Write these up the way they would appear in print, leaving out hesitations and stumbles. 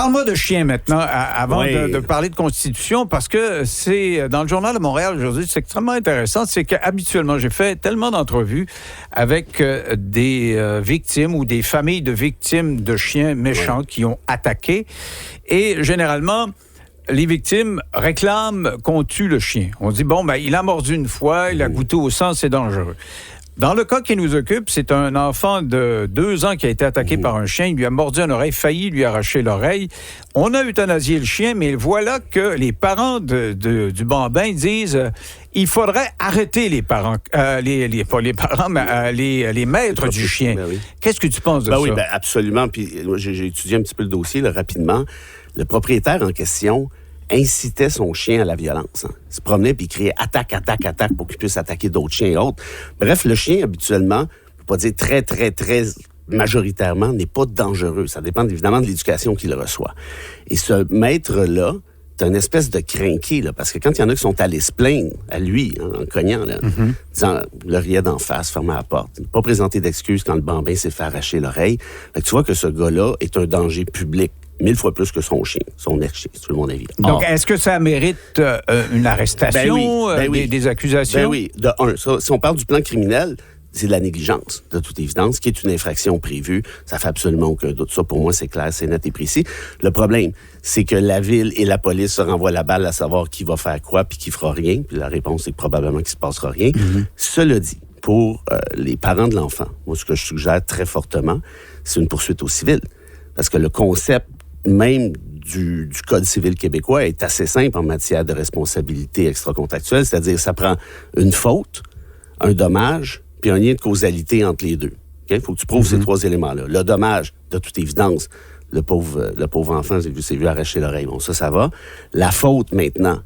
Parle-moi de chiens maintenant, avant Oui. de parler de Constitution, parce que c'est dans le Journal de Montréal aujourd'hui, c'est extrêmement intéressant. C'est qu'habituellement, j'ai fait tellement d'entrevues avec des victimes ou des familles de victimes de chiens méchants qui ont attaqué. Et généralement, les victimes réclament qu'on tue le chien. On dit, bon, ben, il a mordu une fois, il a goûté au sang, c'est dangereux. Dans le cas qui nous occupe, c'est un enfant de 2 ans qui a été attaqué par un chien. Il lui a mordu une oreille, failli lui arracher l'oreille. On a euthanasié le chien, mais voilà que les parents du bambin disent il faudrait arrêter les parents, pas les parents, mais les maîtres du chien. Ben oui. Qu'est-ce que tu penses de ça? Oui, absolument. Puis j'ai étudié un petit peu le dossier là, rapidement. Le propriétaire en question incitait son chien à la violence. Il se promenait puis il criait « attaque, attaque, attaque » pour qu'il puisse attaquer d'autres chiens et autres. Bref, le chien, habituellement, je ne peux pas dire très, très, très majoritairement, n'est pas dangereux. Ça dépend évidemment de l'éducation qu'il reçoit. Et ce maître-là, c'est une espèce de crinqué, là, parce que quand il y en a qui sont allés se plaindre à lui, en cognant, là, disant, le riait d'en face, fermant la porte, ne pas présenter d'excuses quand le bambin s'est fait arracher l'oreille. Fait que tu vois que ce gars-là est un danger public. 1000 fois plus que son chien, son ex-chien, c'est mon avis. Donc, est-ce que ça mérite une arrestation, des accusations? Ben oui, de un. Ça, si on parle du plan criminel, c'est de la négligence, de toute évidence, qui est une infraction prévue. Ça fait absolument aucun doute. Ça, pour moi, c'est clair, c'est net et précis. Le problème, c'est que la ville et la police se renvoient la balle à savoir qui va faire quoi puis qui fera rien. Puis la réponse, c'est que probablement qu'il se passera rien. Cela dit, pour les parents de l'enfant, moi, ce que je suggère très fortement, c'est une poursuite au civil. Parce que le concept même du Code civil québécois est assez simple en matière de responsabilité extracontractuelle, c'est-à-dire ça prend une faute, un dommage, puis un lien de causalité entre les deux. Il faut que tu prouves ces 3 éléments-là. Le dommage, de toute évidence, le pauvre enfant s'est vu arracher l'oreille. Bon, ça va. La faute, maintenant,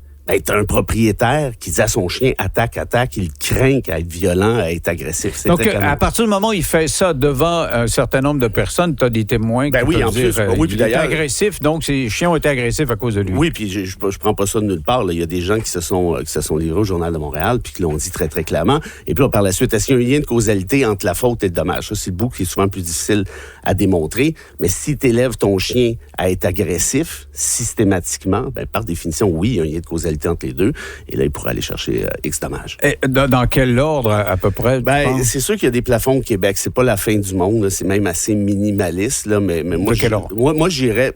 t'as un propriétaire qui dit à son chien « attaque, attaque », il craint à être violent, à être agressif. C'est donc, très à partir du moment où il fait ça devant un certain nombre de personnes, tu as des témoins qui peuvent dire il est agressif, donc ces chiens ont été agressifs à cause de lui. Oui, puis je prends pas ça de nulle part. Là. Il y a des gens qui se sont livrés au Journal de Montréal puis qui l'ont dit très, très clairement. Et puis là, par la suite, est-ce qu'il y a un lien de causalité entre la faute et le dommage? Ça, c'est le bout qui est souvent plus difficile à démontrer. Mais si tu élèves ton chien à être agressif, systématiquement, par définition, oui, il y a un lien de causalité entre les deux. Et là, il pourrait aller chercher X dommages. Et dans quel ordre, à peu près? C'est sûr qu'il y a des plafonds au Québec. C'est pas la fin du monde. Là. C'est même assez minimaliste. Là. Mais moi, moi j'irais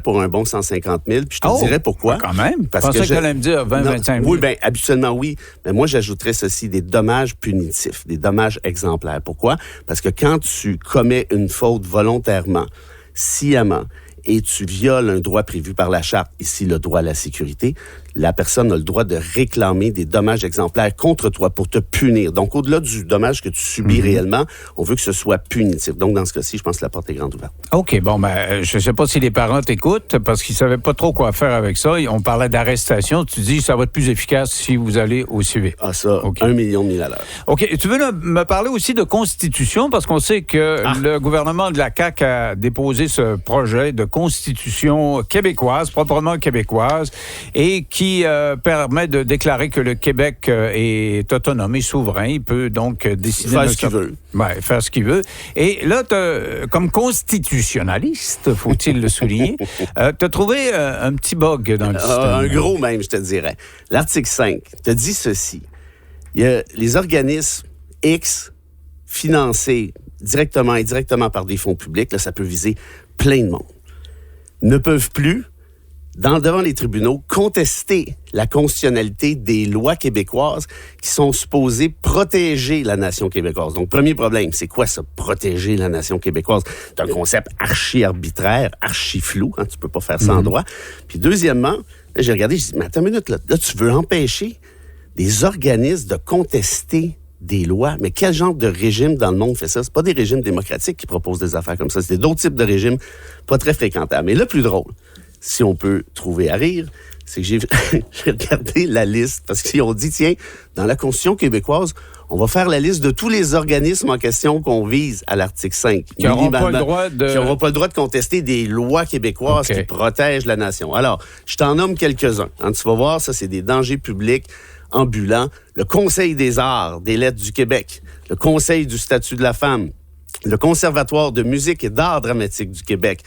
pour un bon 150 000. Puis je te dirais pourquoi. Quand même. Parce que tu allais me dire 20-25 000. Oui, habituellement, oui. Mais moi, j'ajouterais ceci, des dommages punitifs, des dommages exemplaires. Pourquoi? Parce que quand tu commets une faute volontairement, sciemment, et tu violes un droit prévu par la Charte, ici le droit à la sécurité, la personne a le droit de réclamer des dommages exemplaires contre toi pour te punir. Donc, au-delà du dommage que tu subis réellement, on veut que ce soit punitif. Donc, dans ce cas-ci, je pense que la porte est grande ouverte. OK, bon, je ne sais pas si les parents t'écoutent parce qu'ils ne savaient pas trop quoi faire avec ça. On parlait d'arrestation. Tu dis que ça va être plus efficace si vous allez au civil. Ah, ça, okay. 1 million de 1000 à l'heure. OK, tu veux me parler aussi de Constitution parce qu'on sait que le gouvernement de la CAQ a déposé ce projet de Constitution québécoise, proprement québécoise, et qui permet de déclarer que le Québec est autonome et souverain. Il peut donc décider... Faire ce qu'il veut. Ouais, faire ce qu'il veut. Et là, comme constitutionnaliste, faut-il le souligner, tu as trouvé un petit bug dans le système. Un gros même, je te dirais. L'article 5 te dit ceci. Il y a les organismes X financés directement et indirectement par des fonds publics, là, ça peut viser plein de monde, ne peuvent plus devant les tribunaux, contester la constitutionnalité des lois québécoises qui sont supposées protéger la nation québécoise. Donc, premier problème, c'est quoi ça, protéger la nation québécoise? C'est un concept archi-arbitraire, archi-flou, tu peux pas faire ça en droit. Puis deuxièmement, là, j'ai regardé, j'ai dit, mais attends une minute, là, tu veux empêcher des organismes de contester des lois. Mais quel genre de régime dans le monde fait ça? C'est pas des régimes démocratiques qui proposent des affaires comme ça. C'est d'autres types de régimes pas très fréquentables. Mais le plus drôle, si on peut trouver à rire, c'est que j'ai regardé la liste, parce qu'ils ont dit, tiens, dans la Constitution québécoise, on va faire la liste de tous les organismes en question qu'on vise à l'article 5. Qui n'auront pas le droit de contester des lois québécoises qui protègent la nation. Alors, je t'en nomme quelques-uns. Tu vas voir, ça, c'est des dangers publics ambulants. Le Conseil des arts des lettres du Québec, le Conseil du statut de la femme, le Conservatoire de musique et d'art dramatique du Québec,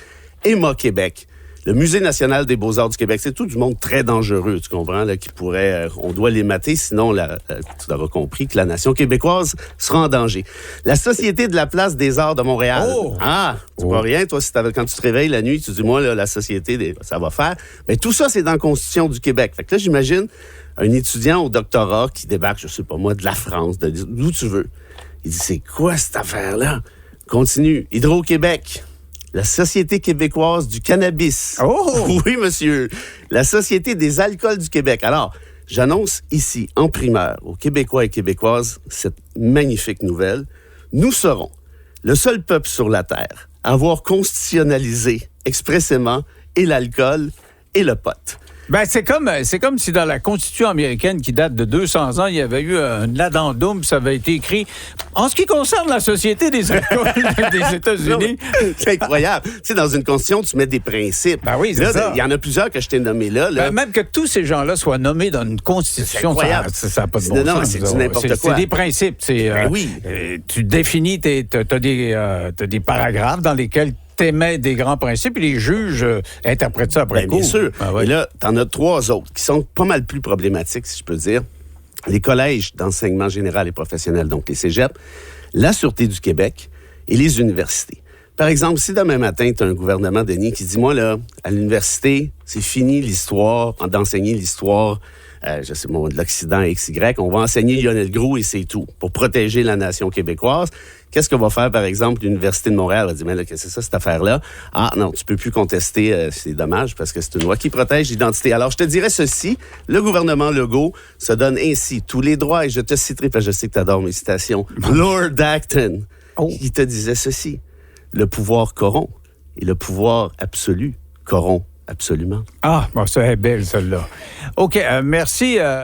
Emma Québec, Le Musée national des beaux-arts du Québec, c'est tout du monde très dangereux, tu comprends, là, qui pourrait... on doit les mater, sinon, tu auras compris que la nation québécoise sera en danger. La Société de la place des arts de Montréal. Oh! Ah, tu vois rien, toi, quand tu te réveilles la nuit, tu dis, moi, là, la Société, ça va faire. Mais tout ça, c'est dans la Constitution du Québec. Fait que là, j'imagine un étudiant au doctorat qui débarque, je sais pas moi, de la France, d'où tu veux. Il dit, c'est quoi cette affaire-là? Continue. Hydro-Québec. La Société québécoise du cannabis. Oh! Oui, monsieur. La Société des alcools du Québec. Alors, j'annonce ici, en primeur, aux Québécois et Québécoises, cette magnifique nouvelle. Nous serons le seul peuple sur la Terre à avoir constitutionnalisé expressément et l'alcool et le pot. Ben, c'est comme si dans la Constitution américaine qui date de 200 ans, il y avait eu un addendum, ça avait été écrit en ce qui concerne la Société des alcools des États-Unis. C'est incroyable. Tu sais, dans une Constitution, tu mets des principes. Ben oui, c'est ça. Il y en a plusieurs que je t'ai nommés là. Ben, même que tous ces gens-là soient nommés dans une Constitution, ça n'a pas de bon sens. C'est n'importe quoi. C'est des principes. Oui. Tu définis, t'as des paragraphes dans lesquels t'émets des grands principes et les juges interprètent ça après coup. Bien sûr. Ah ouais. Et là, t'en as 3 autres qui sont pas mal plus problématiques, si je peux dire. Les collèges d'enseignement général et professionnel, donc les cégeps, la Sûreté du Québec et les universités. Par exemple, si demain matin, tu as un gouvernement, Denis, qui dit, moi, là, à l'université, c'est fini l'histoire, d'enseigner l'histoire, je sais pas, de l'Occident XY, on va enseigner Lionel Groulx et c'est tout, pour protéger la nation québécoise. Qu'est-ce que va faire, par exemple, l'Université de Montréal? Elle va dire, mais là, qu'est-ce que c'est ça, cette affaire-là? Ah, non, tu peux plus contester, c'est dommage, parce que c'est une loi qui protège l'identité. Alors, je te dirais ceci, le gouvernement Legault se donne ainsi tous les droits, et je te citerai, parce que je sais que tu adores mes citations, Lord Acton, qui te disait ceci, le pouvoir corrompt, et le pouvoir absolu corrompt absolument. Ah, bon, ça est belle, celle-là. OK, merci.